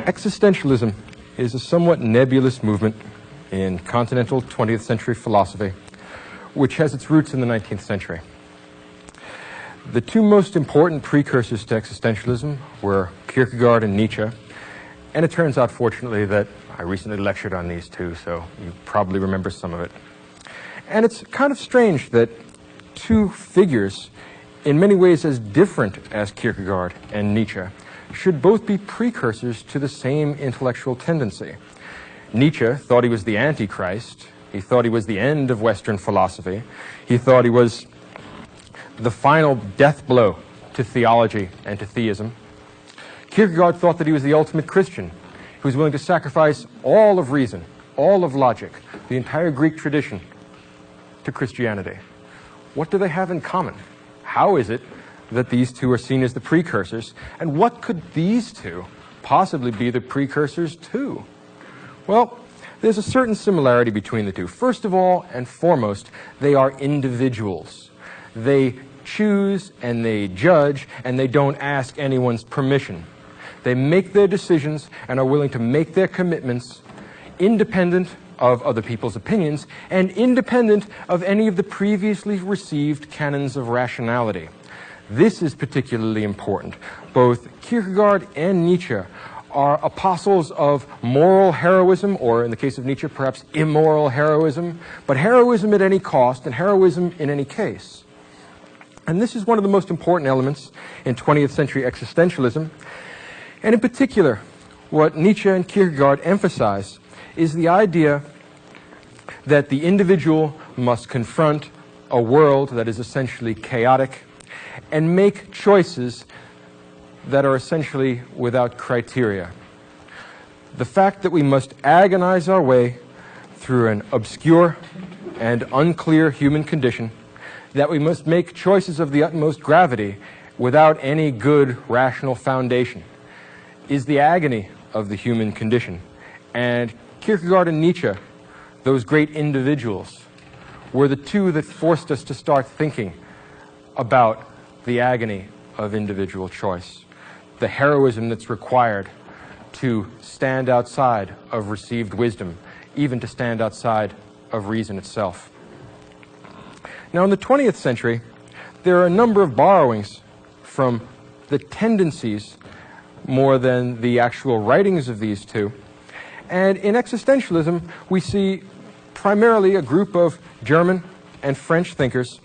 Existentialism is a somewhat nebulous movement in continental 20th century philosophy, which has its roots in the 19th century. The two most important precursors to existentialism were Kierkegaard and Nietzsche, and it turns out, fortunately, that I recently lectured on these two, so you probably remember some of it. And it's kind of strange that two figures, in many ways as different as Kierkegaard and Nietzsche, should both be precursors to the same intellectual tendency. Nietzsche thought he was the Antichrist. He thought he was the end of Western philosophy. He thought he was the final death blow to theology and to theism. Kierkegaard thought that he was the ultimate Christian, who was willing to sacrifice all of reason, all of logic, the entire Greek tradition to Christianity. What do they have in common? How is it that these two are seen as the precursors, and what could these two possibly be the precursors to? Well, there's a certain similarity between the two. First of all and foremost, they are individuals. They choose and they judge, and they don't ask anyone's permission. They make their decisions and are willing to make their commitments independent of other people's opinions and independent of any of the previously received canons of rationality. This is particularly important. Both Kierkegaard and Nietzsche are apostles of moral heroism, or in the case of Nietzsche, perhaps immoral heroism, but heroism at any cost and heroism in any case. And this is one of the most important elements in 20th century existentialism. And in particular, what Nietzsche and Kierkegaard emphasize is the idea that the individual must confront a world that is essentially chaotic and make choices that are essentially without criteria. The fact that we must agonize our way through an obscure and unclear human condition, that we must make choices of the utmost gravity without any good rational foundation, is the agony of the human condition. And Kierkegaard and Nietzsche, those great individuals, were the two that forced us to start thinking about the agony of individual choice, the heroism that's required to stand outside of received wisdom, even to stand outside of reason itself. Now, in the 20th century, there are a number of borrowings from the tendencies more than the actual writings of these two. And in existentialism, we see primarily a group of German and French thinkers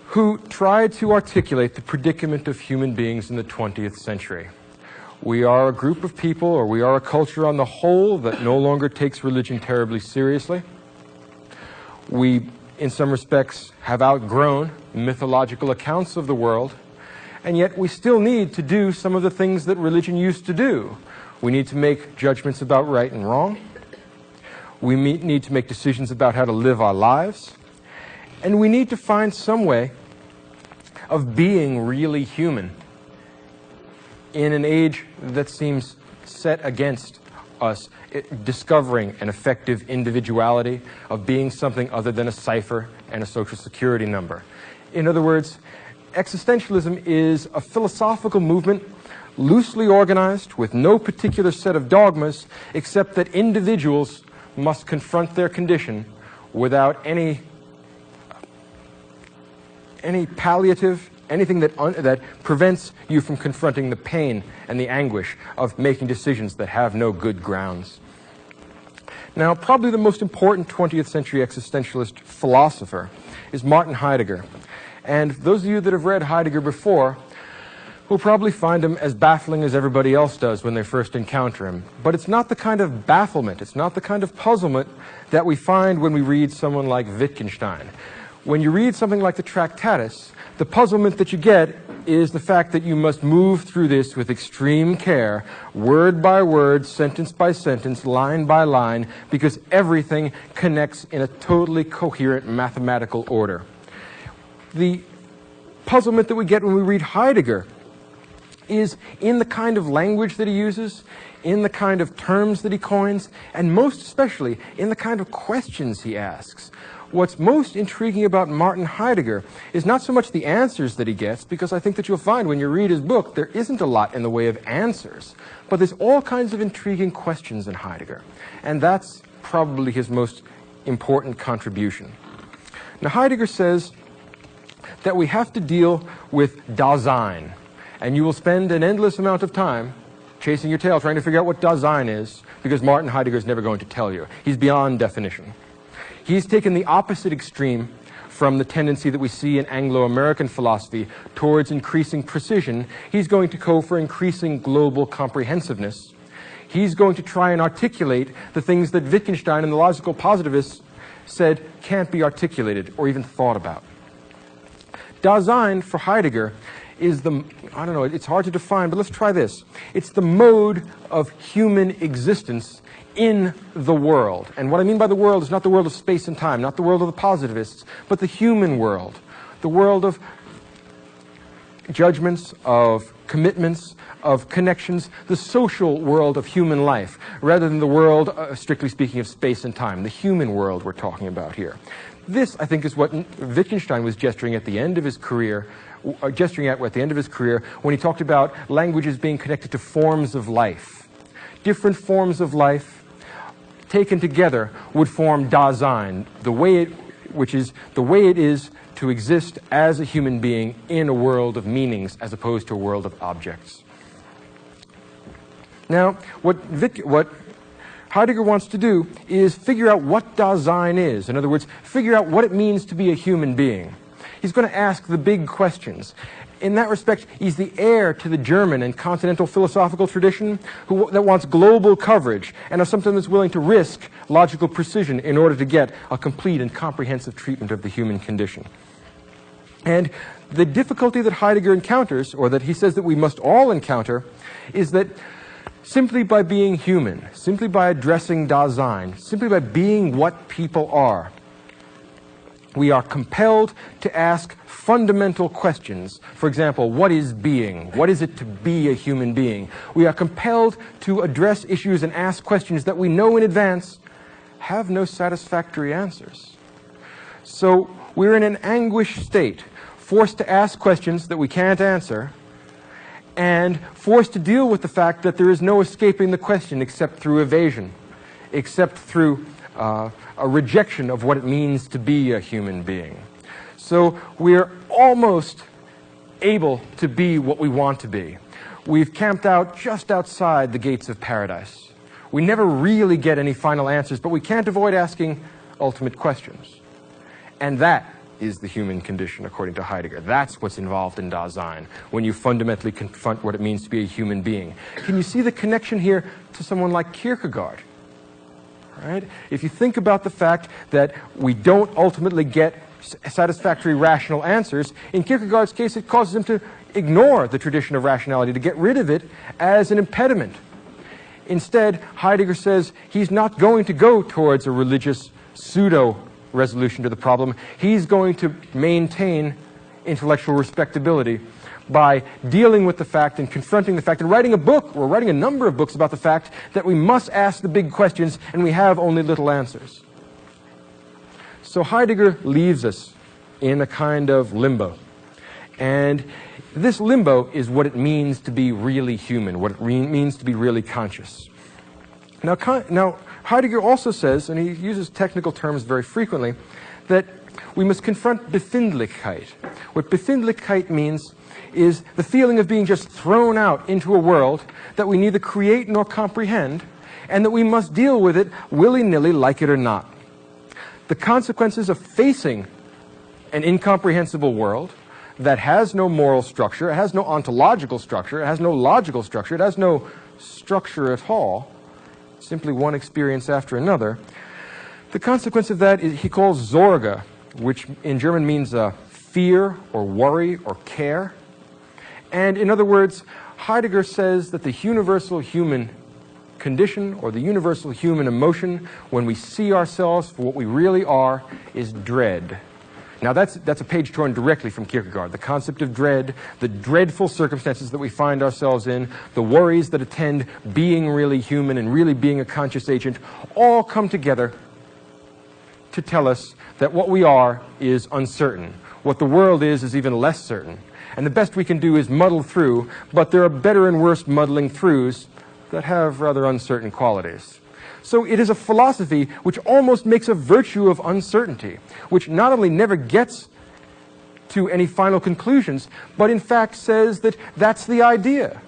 who tried to articulate the predicament of human beings in the 20th century. We are a group of people, or we are a culture on the whole, that no longer takes religion terribly seriously. We, in some respects, have outgrown mythological accounts of the world, and yet we still need to do some of the things that religion used to do. We need to make judgments about right and wrong. We need to make decisions about how to live our lives. And we need to find some way of being really human in an age that seems set against us discovering an effective individuality, of being something other than a cipher and a social security number. In other words, existentialism is a philosophical movement loosely organized with no particular set of dogmas, except that individuals must confront their condition without any palliative, anything that prevents you from confronting the pain and the anguish of making decisions that have no good grounds. Now, probably the most important 20th century existentialist philosopher is Martin Heidegger. And those of you that have read Heidegger before will probably find him as baffling as everybody else does when they first encounter him. But it's not the kind of bafflement, it's not the kind of puzzlement that we find when we read someone like Wittgenstein. When you read something like the Tractatus, the puzzlement that you get is the fact that you must move through this with extreme care, word by word, sentence by sentence, line by line, because everything connects in a totally coherent mathematical order. The puzzlement that we get when we read Heidegger is in the kind of language that he uses, in the kind of terms that he coins, and most especially in the kind of questions he asks. What's most intriguing about Martin Heidegger is not so much the answers that he gets, because I think that you'll find when you read his book there isn't a lot in the way of answers, but there's all kinds of intriguing questions in Heidegger, and that's probably his most important contribution. Now Heidegger says that we have to deal with Dasein, and you will spend an endless amount of time chasing your tail trying to figure out what Dasein is, because Martin Heidegger is never going to tell you. He's beyond definition. He's taken the opposite extreme from the tendency that we see in Anglo-American philosophy towards increasing precision. He's going to go for increasing global comprehensiveness. He's going to try and articulate the things that Wittgenstein and the logical positivists said can't be articulated or even thought about. Dasein for Heidegger is the, I don't know, it's hard to define, but let's try this. It's the mode of human existence in the world. And what I mean by the world is not the world of space and time, not the world of the positivists, but the human world. The world of judgments, of commitments, of connections, the social world of human life, rather than the world, strictly speaking, of space and time, the human world we're talking about here. This, I think, is what Wittgenstein was gesturing at the end of his career, when he talked about languages being connected to forms of life. Different forms of life taken together would form Dasein, which is the way it is to exist as a human being in a world of meanings as opposed to a world of objects. Now, what Heidegger wants to do is figure out what Dasein is. In other words, figure out what it means to be a human being. He's going to ask the big questions. In that respect, he's the heir to the German and continental philosophical tradition that wants global coverage and is sometimes willing to risk logical precision in order to get a complete and comprehensive treatment of the human condition. And the difficulty that Heidegger encounters, or that he says that we must all encounter, is that simply by being human, simply by addressing Dasein, simply by being what people are, we are compelled to ask fundamental questions. For example, what is being? What is it to be a human being? We are compelled to address issues and ask questions that we know in advance have no satisfactory answers. So we're in an anguished state, forced to ask questions that we can't answer, and forced to deal with the fact that there is no escaping the question except through evasion, except through a rejection of what it means to be a human being. So we're almost able to be what we want to be. We've camped out just outside the gates of paradise. We never really get any final answers, but we can't avoid asking ultimate questions. And that is the human condition, according to Heidegger. That's what's involved in Dasein, when you fundamentally confront what it means to be a human being. Can you see the connection here to someone like Kierkegaard? Right? If you think about the fact that we don't ultimately get satisfactory rational answers, in Kierkegaard's case it causes him to ignore the tradition of rationality, to get rid of it as an impediment. Instead, Heidegger says he's not going to go towards a religious pseudo-resolution to the problem. He's going to maintain intellectual respectability by dealing with the fact and confronting the fact and writing a book, or writing a number of books about the fact that we must ask the big questions and we have only little answers. So Heidegger leaves us in a kind of limbo. And this limbo is what it means to be really human, what it means to be really conscious. Now Heidegger also says, and he uses technical terms very frequently, that we must confront Befindlichkeit. What Befindlichkeit means is the feeling of being just thrown out into a world that we neither create nor comprehend, and that we must deal with it willy-nilly, like it or not. The consequences of facing an incomprehensible world that has no moral structure, it has no ontological structure, it has no logical structure, it has no structure at all, simply one experience after another. The consequence of that is, he calls Sorge, which in German means fear or worry or care. And in other words, Heidegger says that the universal human condition or the universal human emotion when we see ourselves for what we really are is dread. Now that's a page torn directly from Kierkegaard. The concept of dread, the dreadful circumstances that we find ourselves in, the worries that attend being really human and really being a conscious agent, all come together to tell us that what we are is uncertain. What the world is even less certain. And the best we can do is muddle through, but there are better and worse muddling throughs that have rather uncertain qualities. So it is a philosophy which almost makes a virtue of uncertainty, which not only never gets to any final conclusions, but in fact says that that's the idea.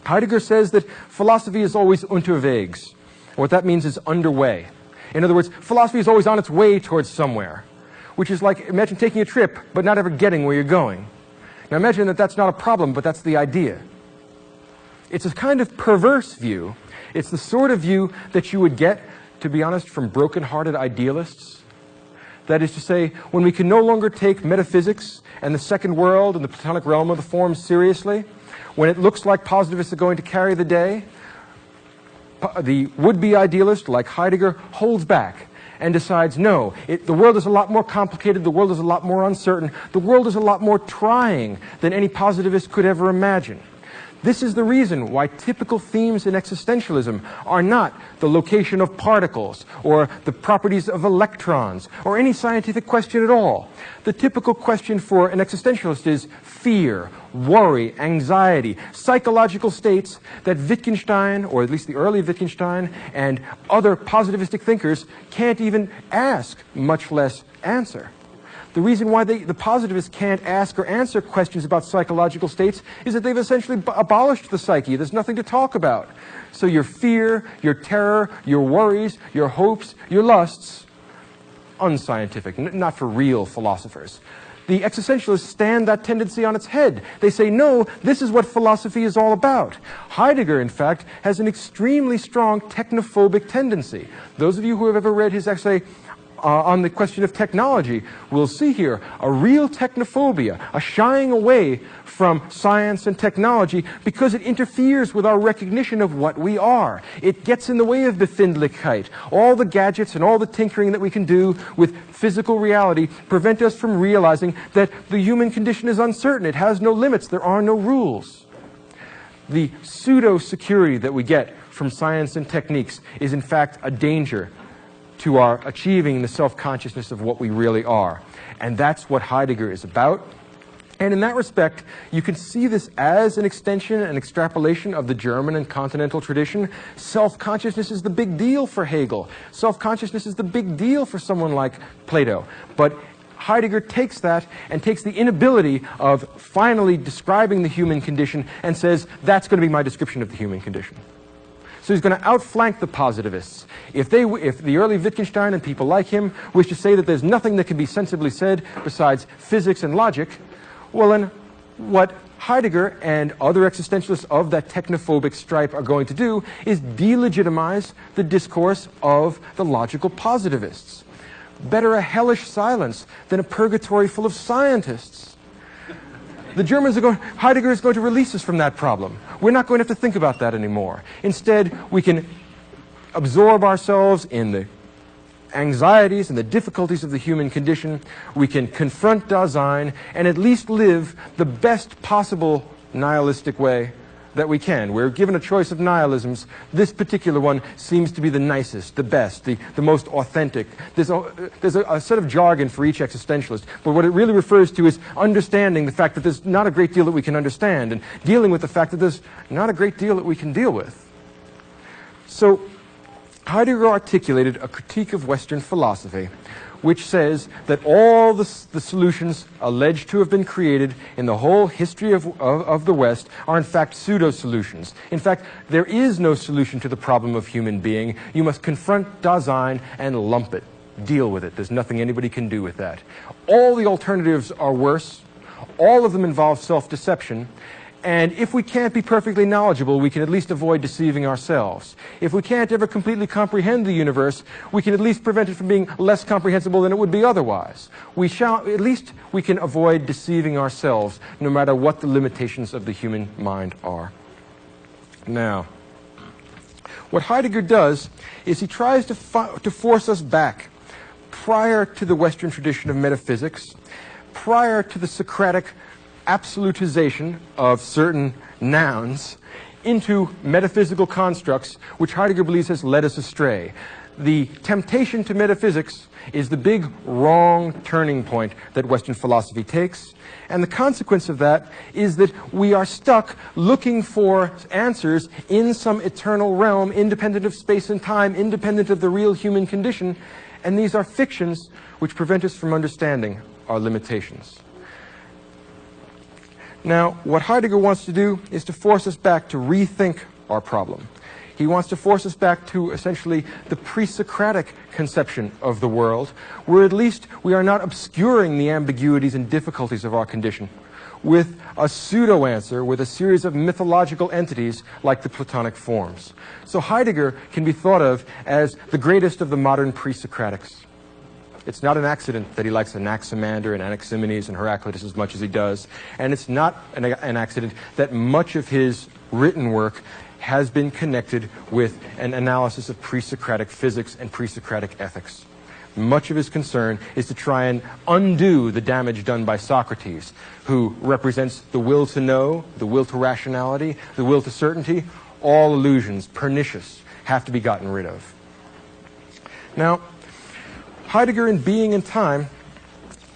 Heidegger says that philosophy is always unterwegs. What that means is underway. In other words, philosophy is always on its way towards somewhere, which is like, imagine taking a trip, but not ever getting where you're going. Now imagine that that's not a problem, but that's the idea. It's a kind of perverse view. It's the sort of view that you would get, to be honest, from broken-hearted idealists. That is to say, when we can no longer take metaphysics and the second world and the Platonic realm of the form seriously, when it looks like positivists are going to carry the day, the would-be idealist, like Heidegger, holds back and decides, no, the world is a lot more complicated, the world is a lot more uncertain, the world is a lot more trying than any positivist could ever imagine. This is the reason why typical themes in existentialism are not the location of particles or the properties of electrons or any scientific question at all. The typical question for an existentialist is fear, worry, anxiety, psychological states that Wittgenstein, or at least the early Wittgenstein, and other positivistic thinkers can't even ask, much less answer. The reason why the positivists can't ask or answer questions about psychological states is that they've essentially abolished the psyche. There's nothing to talk about. So your fear, your terror, your worries, your hopes, your lusts, unscientific, not for real philosophers. The existentialists stand that tendency on its head. They say, no, this is what philosophy is all about. Heidegger, in fact, has an extremely strong technophobic tendency. Those of you who have ever read his essay on the question of technology, we'll see here a real technophobia, a shying away from science and technology because it interferes with our recognition of what we are. It gets in the way of Befindlichkeit. All the gadgets and all the tinkering that we can do with physical reality prevent us from realizing that the human condition is uncertain. It has no limits. There are no rules. The pseudo-security that we get from science and techniques is in fact a danger to our achieving the self-consciousness of what we really are. And that's what Heidegger is about. And in that respect, you can see this as an extension and extrapolation of the German and continental tradition. Self-consciousness is the big deal for Hegel. Self-consciousness is the big deal for someone like Plato. But Heidegger takes that and takes the inability of finally describing the human condition and says, that's going to be my description of the human condition. So he's going to outflank the positivists. If the early Wittgenstein and people like him wish to say that there's nothing that can be sensibly said besides physics and logic, well then what Heidegger and other existentialists of that technophobic stripe are going to do is delegitimize the discourse of the logical positivists. Better a hellish silence than a purgatory full of scientists. The Germans are going, Heidegger is going to release us from that problem. We're not going to have to think about that anymore. Instead, we can absorb ourselves in the anxieties and the difficulties of the human condition. We can confront Dasein and at least live the best possible nihilistic way that we can. We're given a choice of nihilisms. This particular one seems to be the nicest, the best, the most authentic. There's a set of jargon for each existentialist, but what it really refers to is understanding the fact that there's not a great deal that we can understand and dealing with the fact that there's not a great deal that we can deal with. So Heidegger articulated a critique of Western philosophy which says that all the solutions alleged to have been created in the whole history of the West are in fact pseudo-solutions. In fact, there is no solution to the problem of human being. You must confront Dasein and lump it, deal with it. There's nothing anybody can do with that. All the alternatives are worse. All of them involve self-deception. And if we can't be perfectly knowledgeable, we can at least avoid deceiving ourselves. If we can't ever completely comprehend the universe, we can at least prevent it from being less comprehensible than it would be otherwise. At least we can avoid deceiving ourselves, no matter what the limitations of the human mind are. Now, what Heidegger does is he tries to force us back prior to the Western tradition of metaphysics, prior to the Socratic absolutization of certain nouns, into metaphysical constructs which Heidegger believes has led us astray. The temptation to metaphysics is the big wrong turning point that Western philosophy takes, and the consequence of that is that we are stuck looking for answers in some eternal realm, independent of space and time, independent of the real human condition, and these are fictions which prevent us from understanding our limitations. Now, what Heidegger wants to do is to force us back to rethink our problem. He wants to force us back to essentially the pre-Socratic conception of the world, where at least we are not obscuring the ambiguities and difficulties of our condition with a pseudo-answer, with a series of mythological entities like the Platonic forms. So Heidegger can be thought of as the greatest of the modern pre-Socratics. It's not an accident that he likes Anaximander and Anaximenes and Heraclitus as much as he does. And it's not an accident that much of his written work has been connected with an analysis of pre-Socratic physics and pre-Socratic ethics. Much of his concern is to try and undo the damage done by Socrates, who represents the will to know, the will to rationality, the will to certainty. All illusions, pernicious, have to be gotten rid of. Now, Heidegger, in Being and Time,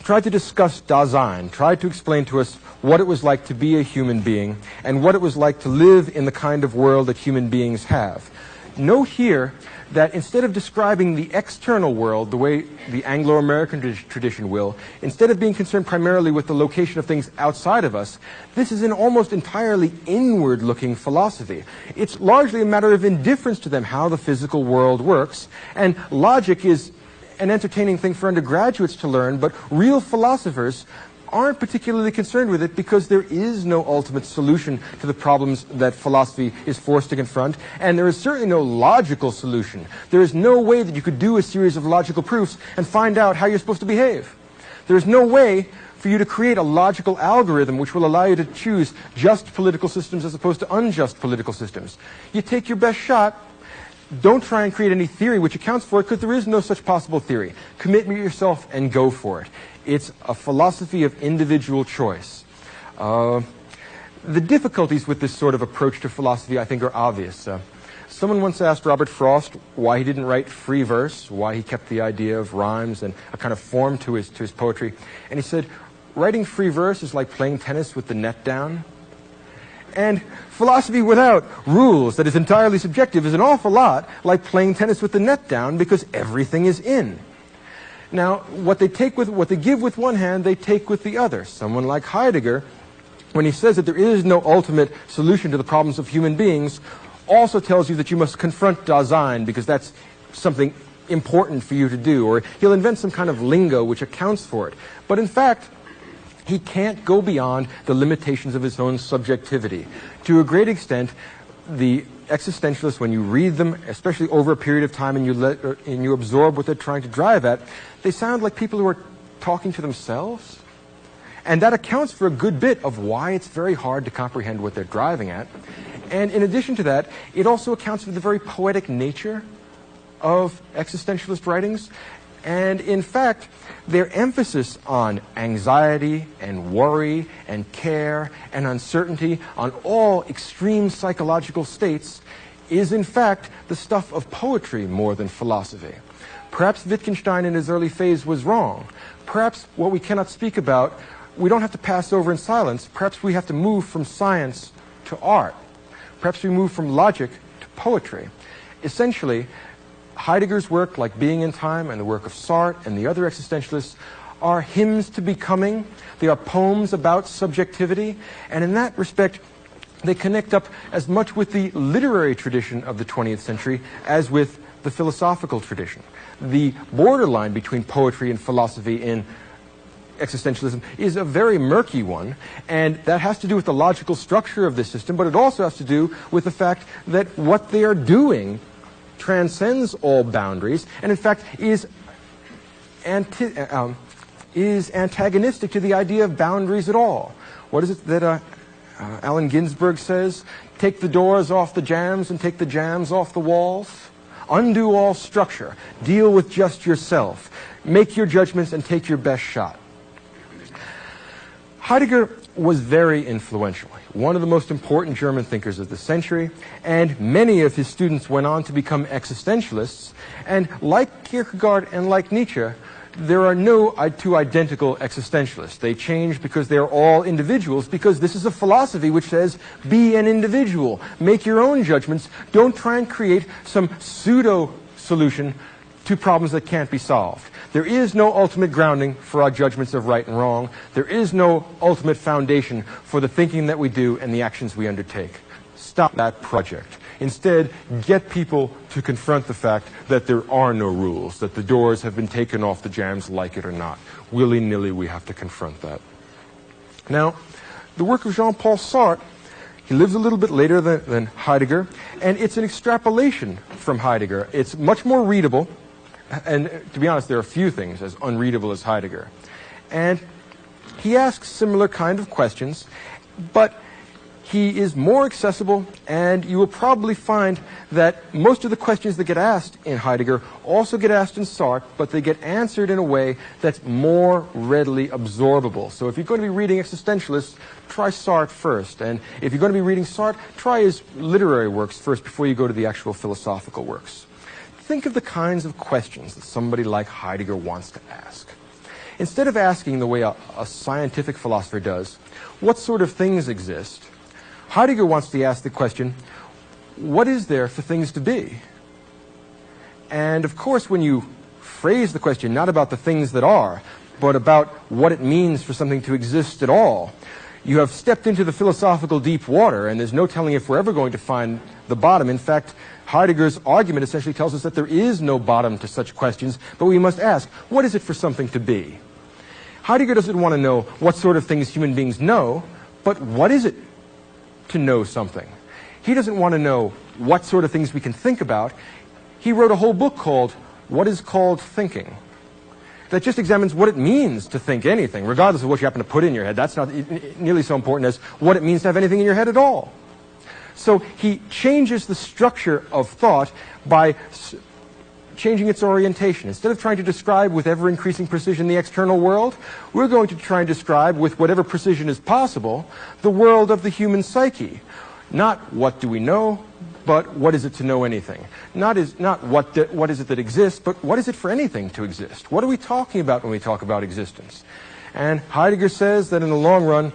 tried to discuss Dasein, tried to explain to us what it was like to be a human being and what it was like to live in the kind of world that human beings have. Note here that instead of describing the external world the way the Anglo-American tradition will, instead of being concerned primarily with the location of things outside of us, this is an almost entirely inward-looking philosophy. It's largely a matter of indifference to them how the physical world works, and logic is an entertaining thing for undergraduates to learn, but real philosophers aren't particularly concerned with it because there is no ultimate solution to the problems that philosophy is forced to confront, and there is certainly no logical solution. There is no way that you could do a series of logical proofs and find out how you're supposed to behave. There is no way for you to create a logical algorithm which will allow you to choose just political systems as opposed to unjust political systems. You take your best shot. Don't try and create any theory which accounts for it, because there is no such possible theory. Commit yourself and go for it. It's a philosophy of individual choice. The difficulties with this sort of approach to philosophy, I think, are obvious. Someone once asked Robert Frost why he didn't write free verse, why he kept the idea of rhymes and a kind of form to his poetry. And he said, writing free verse is like playing tennis with the net down. And philosophy without rules that is entirely subjective is an awful lot like playing tennis with the net down, because everything is in. Now, what they give with one hand, they take with the other. Someone like Heidegger, when he says that there is no ultimate solution to the problems of human beings, also tells you that you must confront Dasein, because that's something important for you to do. Or he'll invent some kind of lingo which accounts for it. But in fact, he can't go beyond the limitations of his own subjectivity. To a great extent, the existentialists, when you read them, especially over a period of time, and you absorb what they're trying to drive at, they sound like people who are talking to themselves. And that accounts for a good bit of why it's very hard to comprehend what they're driving at. And in addition to that, it also accounts for the very poetic nature of existentialist writings. And in fact, their emphasis on anxiety and worry and care and uncertainty, on all extreme psychological states, is in fact the stuff of poetry more than philosophy. Perhaps Wittgenstein in his early phase was wrong. Perhaps what we cannot speak about, we don't have to pass over in silence. Perhaps we have to move from science to art. Perhaps we move from logic to poetry. Essentially, Heidegger's work, like Being and Time, and the work of Sartre and the other existentialists, are hymns to becoming. They are poems about subjectivity. And in that respect, they connect up as much with the literary tradition of the 20th century as with the philosophical tradition. The borderline between poetry and philosophy in existentialism is a very murky one, and that has to do with the logical structure of this system, but it also has to do with the fact that what they are doing transcends all boundaries, and in fact is antagonistic to the idea of boundaries at all. What is it that Allen Ginsberg says? Take the doors off the jambs and take the jambs off the walls. Undo all structure. Deal with just yourself. Make your judgments and take your best shot. Heidegger was very influential. One of the most important German thinkers of the century, and many of his students went on to become existentialists. And like Kierkegaard and like Nietzsche, there are no two identical existentialists. They change because they are all individuals, because this is a philosophy which says, be an individual. Make your own judgments. Don't try and create some pseudo-solution to problems that can't be solved. There is no ultimate grounding for our judgments of right and wrong. There is no ultimate foundation for the thinking that we do and the actions we undertake. Stop that project. Instead, get people to confront the fact that there are no rules, that the doors have been taken off the jambs, like it or not. Willy-nilly, we have to confront that. Now, the work of Jean-Paul Sartre, he lives a little bit later than Heidegger, and it's an extrapolation from Heidegger. It's much more readable, and to be honest, there are few things as unreadable as Heidegger. And he asks similar kind of questions, but he is more accessible, and you will probably find that most of the questions that get asked in Heidegger also get asked in Sartre, but they get answered in a way that's more readily absorbable. So if you're going to be reading existentialists, try Sartre first. And if you're going to be reading Sartre, try his literary works first before you go to the actual philosophical works. Think of the kinds of questions that somebody like Heidegger wants to ask. Instead of asking the way a scientific philosopher does, what sort of things exist, Heidegger wants to ask the question, what is there for things to be? And of course, when you phrase the question not about the things that are, but about what it means for something to exist at all, you have stepped into the philosophical deep water, and there's no telling if we're ever going to find the bottom. In fact, Heidegger's argument essentially tells us that there is no bottom to such questions, but we must ask, what is it for something to be? Heidegger doesn't want to know what sort of things human beings know, but what is it to know something? He doesn't want to know what sort of things we can think about. He wrote a whole book called What is Called Thinking, that just examines what it means to think anything, regardless of what you happen to put in your head. That's not nearly so important as what it means to have anything in your head at all. So he changes the structure of thought by changing its orientation. Instead of trying to describe with ever-increasing precision the external world, we're going to try and describe with whatever precision is possible the world of the human psyche. Not what do we know, but what is it to know anything. Not what is it that exists, but what is it for anything to exist. What are we talking about when we talk about existence? And Heidegger says that in the long run,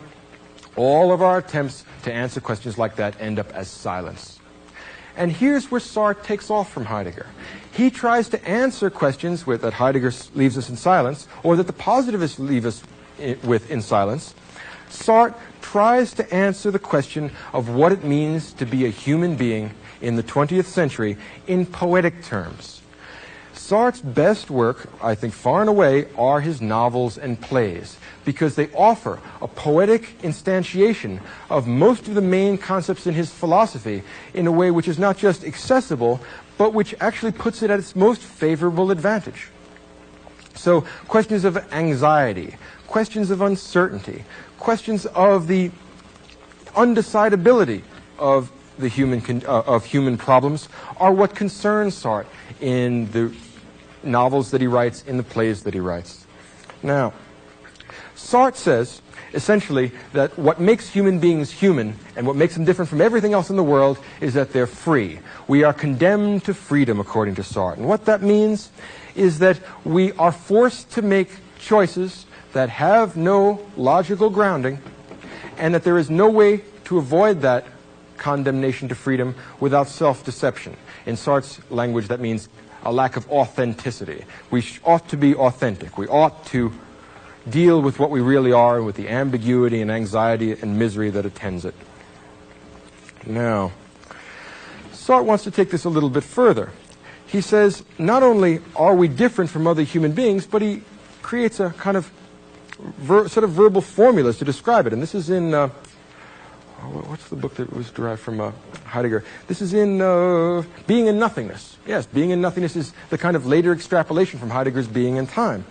all of our attempts to answer questions like that end up as silence. And here's where Sartre takes off from Heidegger. He tries to answer questions that Heidegger leaves us in silence, or that the positivists leave us with in silence. Sartre tries to answer the question of what it means to be a human being in the 20th century in poetic terms. Sartre's best work, I think far and away, are his novels and plays, because they offer a poetic instantiation of most of the main concepts in his philosophy in a way which is not just accessible, but which actually puts it at its most favorable advantage. So questions of anxiety, questions of uncertainty, questions of the undecidability of the human problems are what concerns Sartre in the novels that he writes, in the plays that he writes. Now, Sartre says, essentially, that what makes human beings human and what makes them different from everything else in the world is that they're free. We are condemned to freedom, according to Sartre. And what that means is that we are forced to make choices that have no logical grounding, and that there is no way to avoid that condemnation to freedom without self-deception. In Sartre's language, that means a lack of authenticity. We ought to be authentic. We ought to deal with what we really are and with the ambiguity and anxiety and misery that attends it. Now, Sartre wants to take this a little bit further. He says, not only are we different from other human beings, but he creates a kind of set of verbal formulas to describe it. And this is in, what's the book that was derived from Heidegger? This is in Being and Nothingness. Yes, Being and Nothingness is the kind of later extrapolation from Heidegger's Being and Time.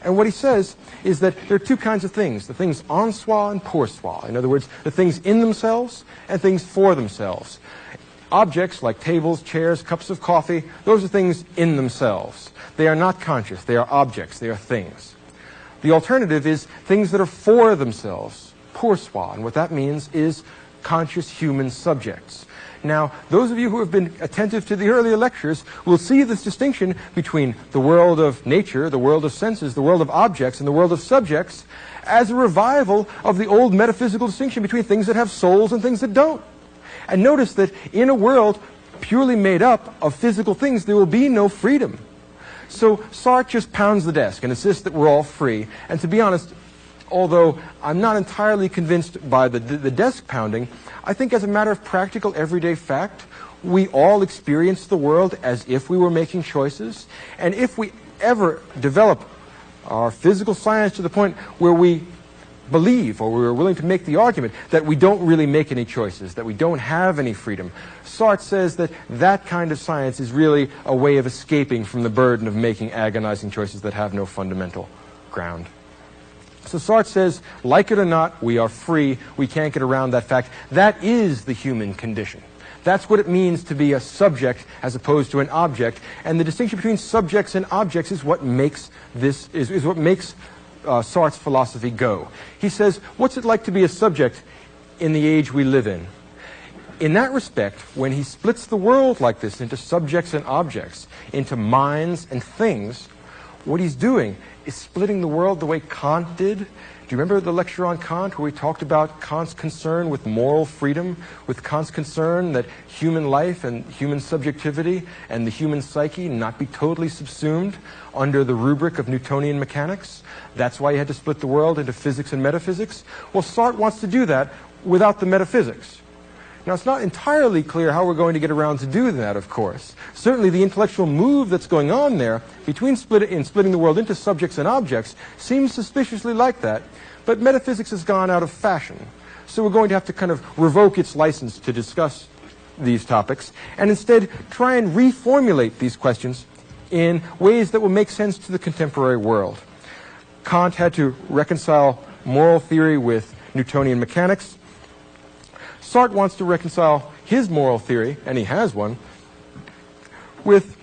And what he says is that there are two kinds of things, the things en soi and pour soi. In other words, the things in themselves and things for themselves. Objects like tables, chairs, cups of coffee, those are things in themselves. They are not conscious. They are objects. They are things. The alternative is things that are for themselves, pour soi. And what that means is conscious human subjects. Now, those of you who have been attentive to the earlier lectures will see this distinction between the world of nature, the world of senses, the world of objects, and the world of subjects as a revival of the old metaphysical distinction between things that have souls and things that don't. And notice that in a world purely made up of physical things, there will be no freedom. So Sartre just pounds the desk and insists that we're all free. And to be honest, although I'm not entirely convinced by the desk pounding, I think as a matter of practical everyday fact, we all experience the world as if we were making choices. And if we ever develop our physical science to the point where we believe, or we're willing to make the argument, that we don't really make any choices, that we don't have any freedom, Sartre says that that kind of science is really a way of escaping from the burden of making agonizing choices that have no fundamental ground. So Sartre says, like it or not, we are free. We can't get around that fact. That is the human condition. That's what it means to be a subject as opposed to an object. And the distinction between subjects and objects is what makes this is what makes Sartre's philosophy go. He says, what's it like to be a subject in the age we live in? In that respect, when he splits the world like this into subjects and objects, into minds and things, what he's doing is splitting the world the way Kant did. Do you remember the lecture on Kant where we talked about Kant's concern with moral freedom, with Kant's concern that human life and human subjectivity and the human psyche not be totally subsumed under the rubric of Newtonian mechanics? That's why he had to split the world into physics and metaphysics. Well, Sartre wants to do that without the metaphysics. Now, it's not entirely clear how we're going to get around to do that, of course. Certainly, the intellectual move that's going on there between splitting the world into subjects and objects seems suspiciously like that, but metaphysics has gone out of fashion. So we're going to have to kind of revoke its license to discuss these topics and instead try and reformulate these questions in ways that will make sense to the contemporary world. Kant had to reconcile moral theory with Newtonian mechanics. Sartre wants to reconcile his moral theory, and he has one, with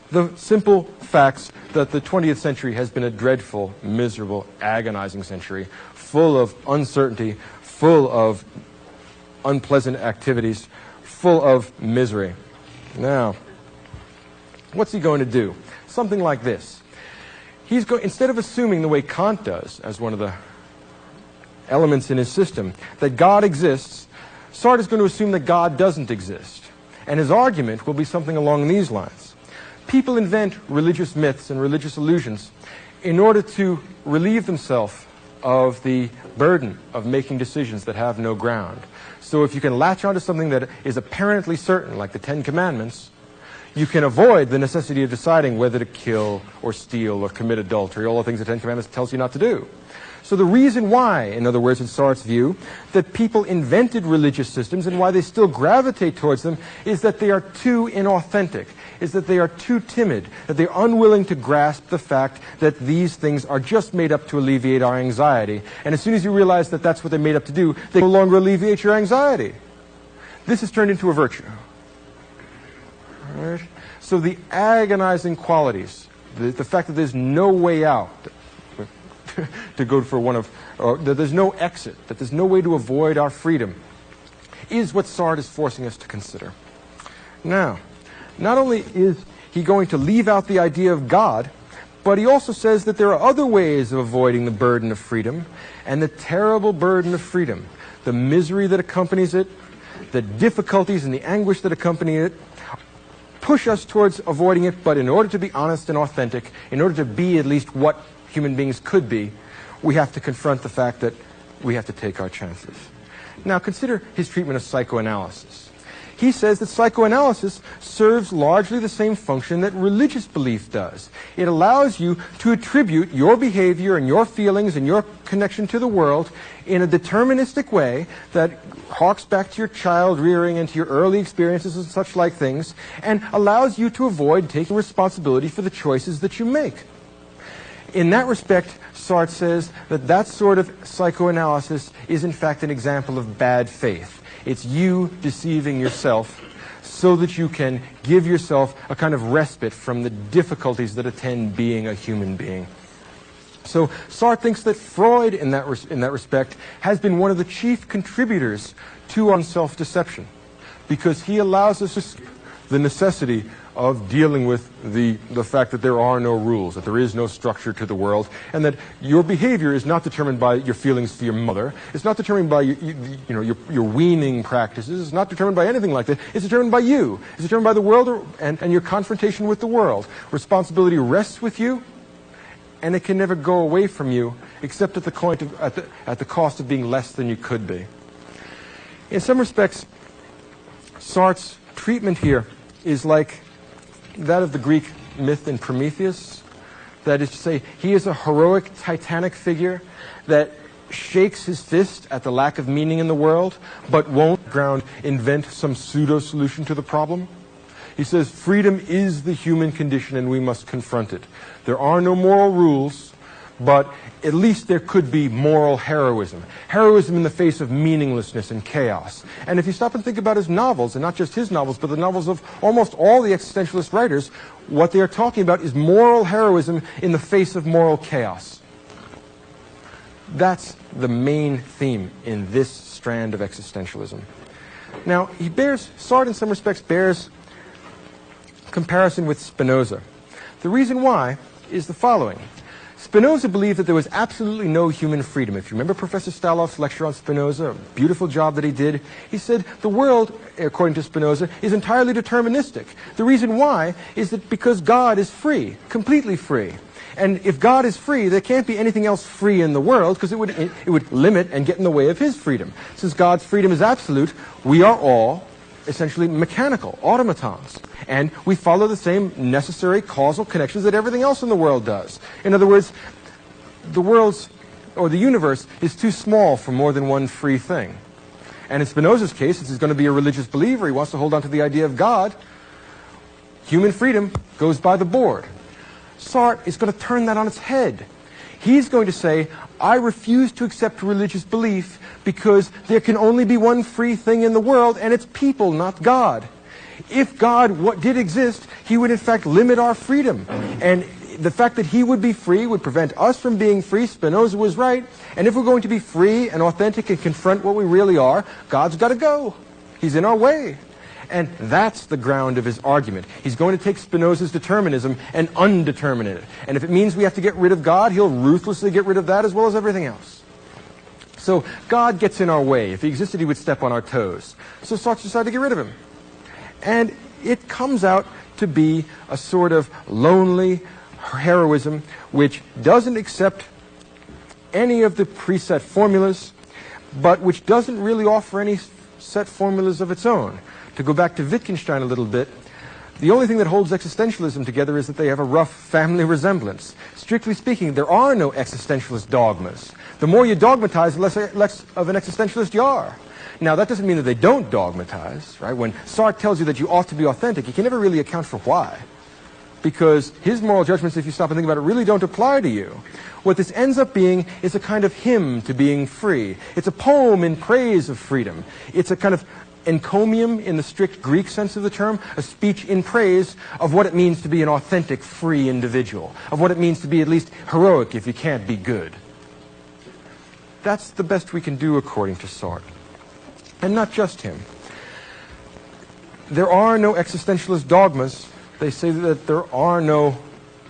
the simple facts that the 20th century has been a dreadful, miserable, agonizing century, full of uncertainty, full of unpleasant activities, full of misery. Now, what's he going to do? Something like this. Instead of assuming the way Kant does, as one of the elements in his system, that God exists, Sartre is going to assume that God doesn't exist. And his argument will be something along these lines. People invent religious myths and religious illusions in order to relieve themselves of the burden of making decisions that have no ground. So if you can latch onto something that is apparently certain, like the Ten Commandments, you can avoid the necessity of deciding whether to kill or steal or commit adultery, all the things the Ten Commandments tells you not to do. So the reason why, in other words, in Sartre's view, that people invented religious systems and why they still gravitate towards them is that they are too inauthentic, is that they are too timid, that they're unwilling to grasp the fact that these things are just made up to alleviate our anxiety. And as soon as you realize that that's what they're made up to do, they no longer alleviate your anxiety. This has turned into a virtue. All right? So the agonizing qualities, the fact that there's no way out, to go for one of, or that there's no exit, that there's no way to avoid our freedom, is what Sartre is forcing us to consider. Now, not only is he going to leave out the idea of God, but he also says that there are other ways of avoiding the burden of freedom, and the terrible burden of freedom, the misery that accompanies it, the difficulties and the anguish that accompany it, push us towards avoiding it, but in order to be honest and authentic, in order to be at least what human beings could be, we have to confront the fact that we have to take our chances. Now consider his treatment of psychoanalysis. he says that psychoanalysis serves largely the same function that religious belief does. It allows you to attribute your behavior and your feelings and your connection to the world in a deterministic way that harks back to your child rearing and to your early experiences and such like things, and allows you to avoid taking responsibility for the choices that you make. In that respect, Sartre says that that sort of psychoanalysis is in fact an example of bad faith. It's you deceiving yourself so that you can give yourself a kind of respite from the difficulties that attend being a human being. So Sartre thinks that Freud, in that respect, has been one of the chief contributors to our self-deception, because he allows us to see the necessity of dealing with the fact that there are no rules, that there is no structure to the world, and that your behavior is not determined by your feelings for your mother. It's not determined by your weaning practices. It's not determined by anything like that. It's determined by you. It's determined by the world and your confrontation with the world. Responsibility rests with you, and it can never go away from you except at the cost of being less than you could be. In some respects, Sartre's treatment here is like that of the Greek myth in Prometheus. That is to say, he is a heroic, titanic figure that shakes his fist at the lack of meaning in the world, but won't invent some pseudo-solution to the problem. He says, freedom is the human condition and we must confront it. There are no moral rules, but at least there could be moral heroism. Heroism in the face of meaninglessness and chaos. And if you stop and think about his novels, and not just his novels, but the novels of almost all the existentialist writers, what they are talking about is moral heroism in the face of moral chaos. That's the main theme in this strand of existentialism. Now, Sartre in some respects bears comparison with Spinoza. The reason why is the following. Spinoza believed that there was absolutely no human freedom. If you remember Professor Staloff's lecture on Spinoza, a beautiful job that he did, he said the world, according to Spinoza, is entirely deterministic. The reason why is that because God is free, completely free. And if God is free, there can't be anything else free in the world, because it would limit and get in the way of his freedom. Since God's freedom is absolute, we are all essentially mechanical, automatons. And we follow the same necessary causal connections that everything else in the world does. In other words, the universe is too small for more than one free thing. And in Spinoza's case, since he's going to be a religious believer, he wants to hold on to the idea of God, human freedom goes by the board. Sartre is going to turn that on its head. He's going to say, I refuse to accept religious belief because there can only be one free thing in the world, and it's people, not God. If God did exist, he would in fact limit our freedom. And the fact that he would be free would prevent us from being free. Spinoza was right. And if we're going to be free and authentic and confront what we really are, God's got to go. He's in our way. And that's the ground of his argument. He's going to take Spinoza's determinism and undetermine it. And if it means we have to get rid of God, he'll ruthlessly get rid of that as well as everything else. So God gets in our way. If he existed, he would step on our toes. So Sartre decided to get rid of him. And it comes out to be a sort of lonely heroism which doesn't accept any of the preset formulas, but which doesn't really offer any set formulas of its own. To go back to Wittgenstein a little bit, the only thing that holds existentialism together is that they have a rough family resemblance. Strictly speaking, there are no existentialist dogmas. The more you dogmatize, the less of an existentialist you are. Now, that doesn't mean that they don't dogmatize, right? When Sartre tells you that you ought to be authentic, he can never really account for why. Because his moral judgments, if you stop and think about it, really don't apply to you. What this ends up being is a kind of hymn to being free. It's a poem in praise of freedom. It's a kind of encomium in the strict Greek sense of the term, a speech in praise of what it means to be an authentic, free individual, of what it means to be at least heroic if you can't be good. That's the best we can do according to Sartre. And not just him. There are no existentialist dogmas. They say that there are no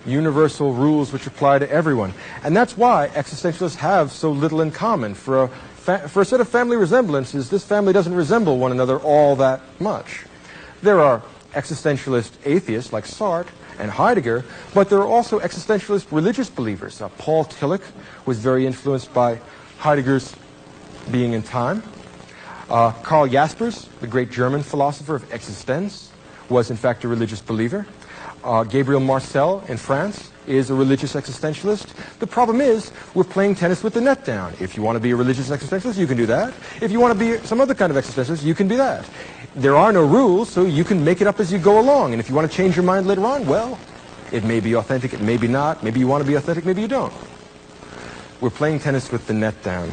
universal rules which apply to everyone. And that's why existentialists have so little in common. For a set of family resemblances, this family doesn't resemble one another all that much. There are existentialist atheists like Sartre and Heidegger, but there are also existentialist religious believers. Paul Tillich was very influenced by Heidegger's Being in Time. Karl Jaspers, the great German philosopher of existence, was in fact a religious believer. Gabriel Marcel in France is a religious existentialist. The problem is we're playing tennis with the net down. If you want to be a religious existentialist, you can do that. If you want to be some other kind of existentialist, you can be that. There are no rules, so you can make it up as you go along. And if you want to change your mind later on, well, it may be authentic, it may be not. Maybe you want to be authentic, maybe you don't. We're playing tennis with the net down.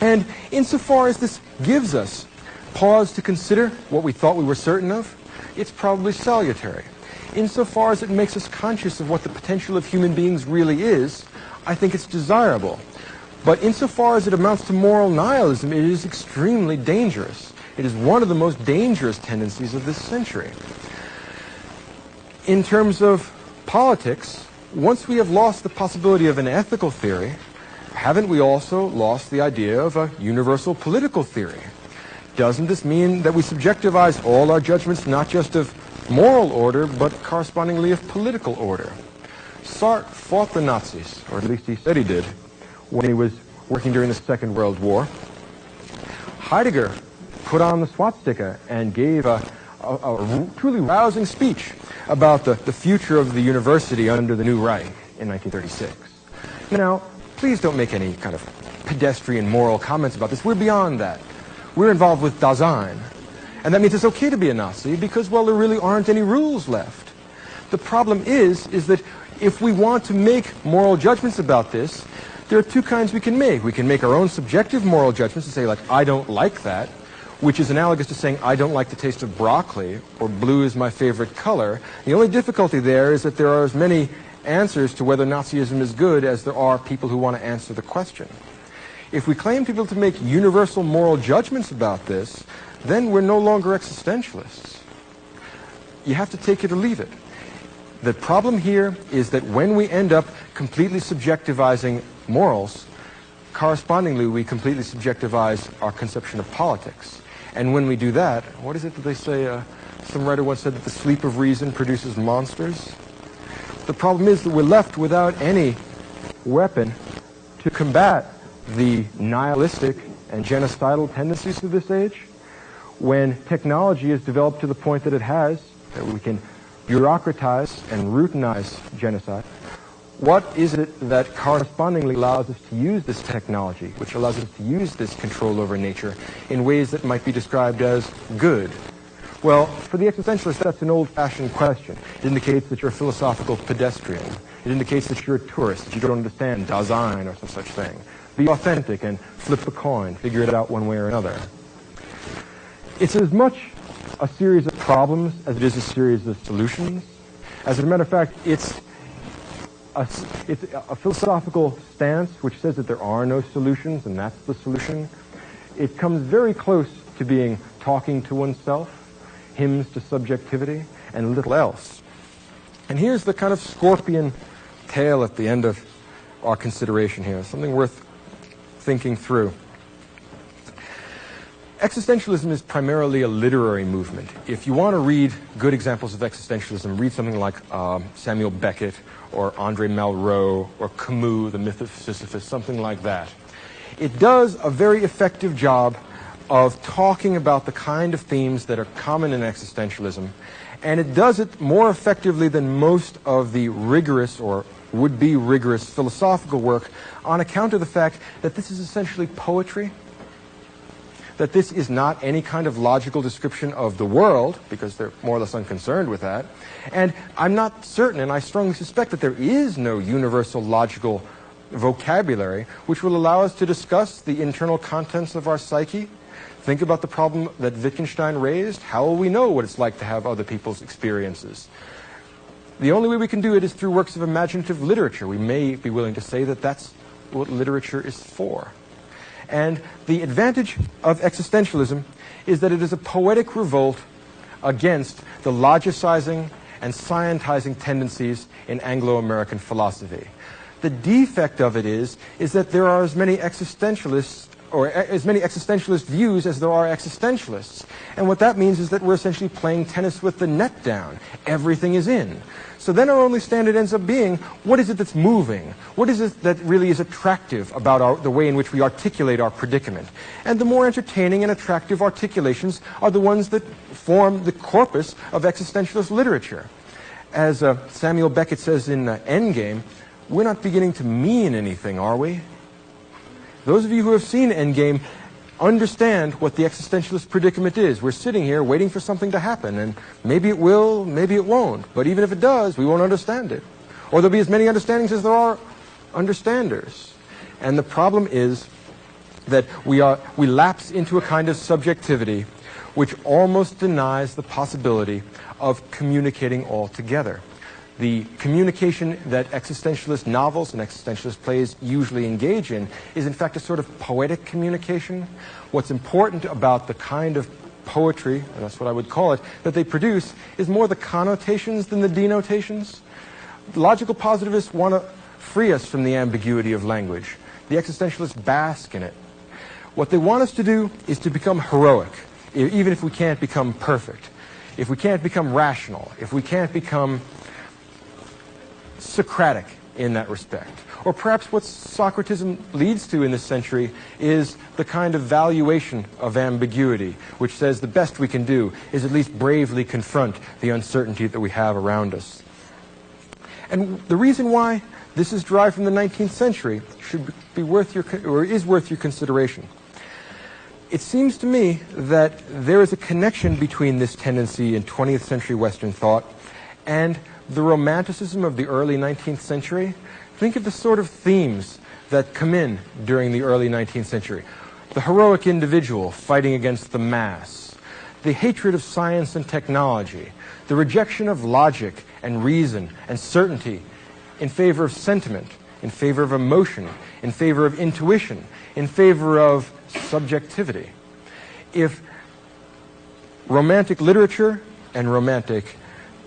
And insofar as this gives us pause to consider what we thought we were certain of, it's probably salutary. Insofar as it makes us conscious of what the potential of human beings really is, I think it's desirable. But insofar as it amounts to moral nihilism, it is extremely dangerous. It is one of the most dangerous tendencies of this century. In terms of politics, once we have lost the possibility of an ethical theory, haven't we also lost the idea of a universal political theory? Doesn't this mean that we subjectivize all our judgments not just of moral order, but correspondingly of political order? Sartre fought the Nazis, or at least he said he did, when he was working during the Second World War. Heidegger put on the swastika and gave a truly rousing speech about the future of the university under the new Reich in 1936. Now, please don't make any kind of pedestrian moral comments about this. We're beyond that. We're involved with Dasein. And that means it's okay to be a Nazi because, well, there really aren't any rules left. The problem is that if we want to make moral judgments about this, there are two kinds we can make. We can make our own subjective moral judgments and say, like, I don't like that, which is analogous to saying, I don't like the taste of broccoli, or blue is my favorite color. The only difficulty there is that there are as many answers to whether Nazism is good as there are people who want to answer the question. If we claim people to make universal moral judgments about this, then we're no longer existentialists. You have to take it or leave it. The problem here is that when we end up completely subjectivizing morals, correspondingly we completely subjectivize our conception of politics. And when we do that, what is it that they say? Some writer once said that the sleep of reason produces monsters. The problem is that we're left without any weapon to combat the nihilistic and genocidal tendencies of this age. When technology is developed to the point that it has, that we can bureaucratize and routinize genocide, what is it that correspondingly allows us to use this technology, which allows us to use this control over nature in ways that might be described as good? Well, for the existentialist, that's an old-fashioned question. It indicates that you're a philosophical pedestrian. It indicates that you're a tourist, that you don't understand Dasein or some such thing. Be authentic and flip a coin, figure it out one way or another. It's as much a series of problems as it is a series of solutions. As a matter of fact, it's a philosophical stance which says that there are no solutions, and that's the solution. It comes very close to being talking to oneself, hymns to subjectivity, and little else. And here's the kind of scorpion tail at the end of our consideration here, something worth thinking through. Existentialism is primarily a literary movement. If you want to read good examples of existentialism, read something like Samuel Beckett or Andre Malraux or Camus, The Myth of Sisyphus, something like that. It does a very effective job of talking about the kind of themes that are common in existentialism, and it does it more effectively than most of the rigorous or would-be rigorous philosophical work on account of the fact that this is essentially poetry, that this is not any kind of logical description of the world, because they're more or less unconcerned with that. And I'm not certain, and I strongly suspect that there is no universal logical vocabulary which will allow us to discuss the internal contents of our psyche. Think about the problem that Wittgenstein raised. How will we know what it's like to have other people's experiences? The only way we can do it is through works of imaginative literature. We may be willing to say that that's what literature is for. And the advantage of existentialism is that it is a poetic revolt against the logicizing and scientizing tendencies in Anglo-American philosophy. The defect of it is that there are as many existentialists or as many existentialist views as there are existentialists. And what that means is that we're essentially playing tennis with the net down. Everything is in. So then our only standard ends up being, what is it that's moving? What is it that really is attractive about the way in which we articulate our predicament? And the more entertaining and attractive articulations are the ones that form the corpus of existentialist literature. As Samuel Beckett says in Endgame, we're not beginning to mean anything, are we? Those of you who have seen Endgame understand what the existentialist predicament is. We're sitting here waiting for something to happen, and maybe it will, maybe it won't. But even if it does, we won't understand it. Or there'll be as many understandings as there are understanders. And the problem is that we lapse into a kind of subjectivity which almost denies the possibility of communicating altogether. The communication that existentialist novels and existentialist plays usually engage in is in fact a sort of poetic communication. What's important about the kind of poetry, and that's what I would call it, that they produce is more the connotations than the denotations. Logical positivists want to free us from the ambiguity of language. The existentialists bask in it. What they want us to do is to become heroic, even if we can't become perfect, if we can't become rational, if we can't become Socratic in that respect. Or perhaps what Socratism leads to in this century is the kind of valuation of ambiguity, which says the best we can do is at least bravely confront the uncertainty that we have around us. And the reason why this is derived from the 19th century should be worth your consideration. It seems to me that there is a connection between this tendency in 20th century Western thought and the romanticism of the early 19th century. Think of the sort of themes that come in during the early 19th century. The heroic individual fighting against the mass, the hatred of science and technology, the rejection of logic and reason and certainty in favor of sentiment, in favor of emotion, in favor of intuition, in favor of subjectivity. If romantic literature and romantic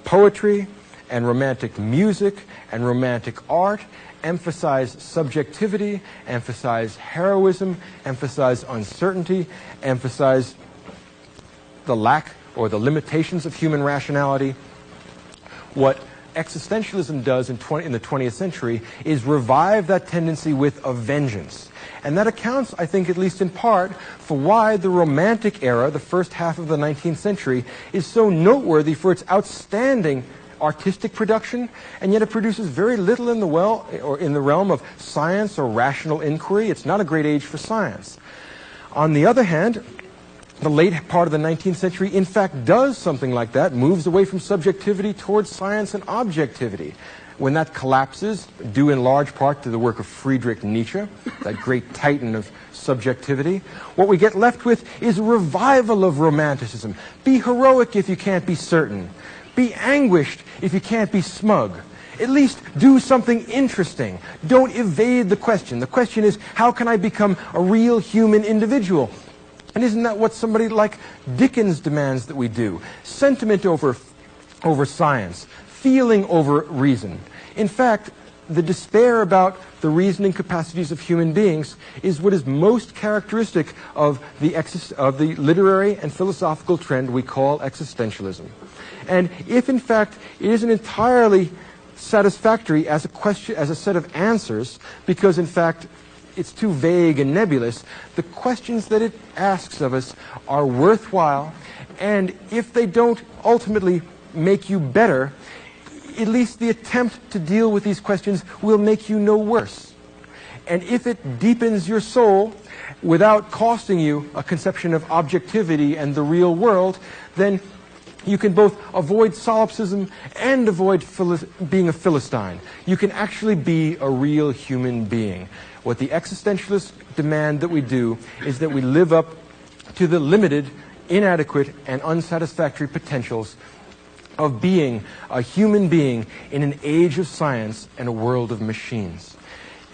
poetry and romantic music and romantic art emphasize subjectivity, emphasize heroism, emphasize uncertainty, emphasize the lack or the limitations of human rationality, what existentialism does in the 20th century is revive that tendency with a vengeance. And that accounts, I think, at least in part, for why the Romantic era, the first half of the 19th century, is so noteworthy for its outstanding artistic production, and yet it produces very little in the realm of science or rational inquiry. It's not a great age for science. On the other hand, the late part of the 19th century, in fact, does something like that, moves away from subjectivity towards science and objectivity. When that collapses, due in large part to the work of Friedrich Nietzsche, that great titan of subjectivity, what we get left with is a revival of romanticism. Be heroic if you can't be certain. Be anguished if you can't be smug. At least do something interesting. Don't evade the question. The question is, how can I become a real human individual? And isn't that what somebody like Dickens demands that we do? Sentiment over science, feeling over reason. In fact, the despair about the reasoning capacities of human beings is what is most characteristic of the literary and philosophical trend we call existentialism. And if, in fact, it isn't entirely satisfactory as a set of answers, because, in fact, it's too vague and nebulous, the questions that it asks of us are worthwhile, and if they don't ultimately make you better, at least the attempt to deal with these questions will make you no worse. And if it deepens your soul without costing you a conception of objectivity and the real world, then you can both avoid solipsism and avoid being a Philistine. You can actually be a real human being. What the existentialists demand that we do is that we live up to the limited, inadequate, and unsatisfactory potentials of being a human being in an age of science and a world of machines.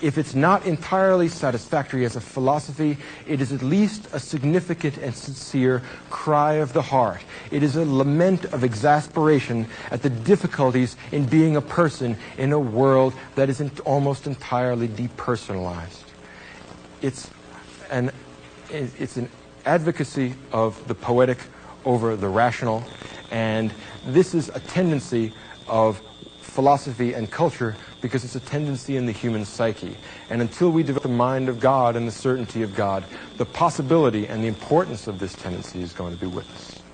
If it's not entirely satisfactory as a philosophy, it is at least a significant and sincere cry of the heart. It is a lament of exasperation at the difficulties in being a person in a world that is almost entirely depersonalized. It's an advocacy of the poetic over the rational, and this is a tendency of philosophy and culture because it's a tendency in the human psyche. And until we develop the mind of God and the certainty of God, the possibility and the importance of this tendency is going to be with us.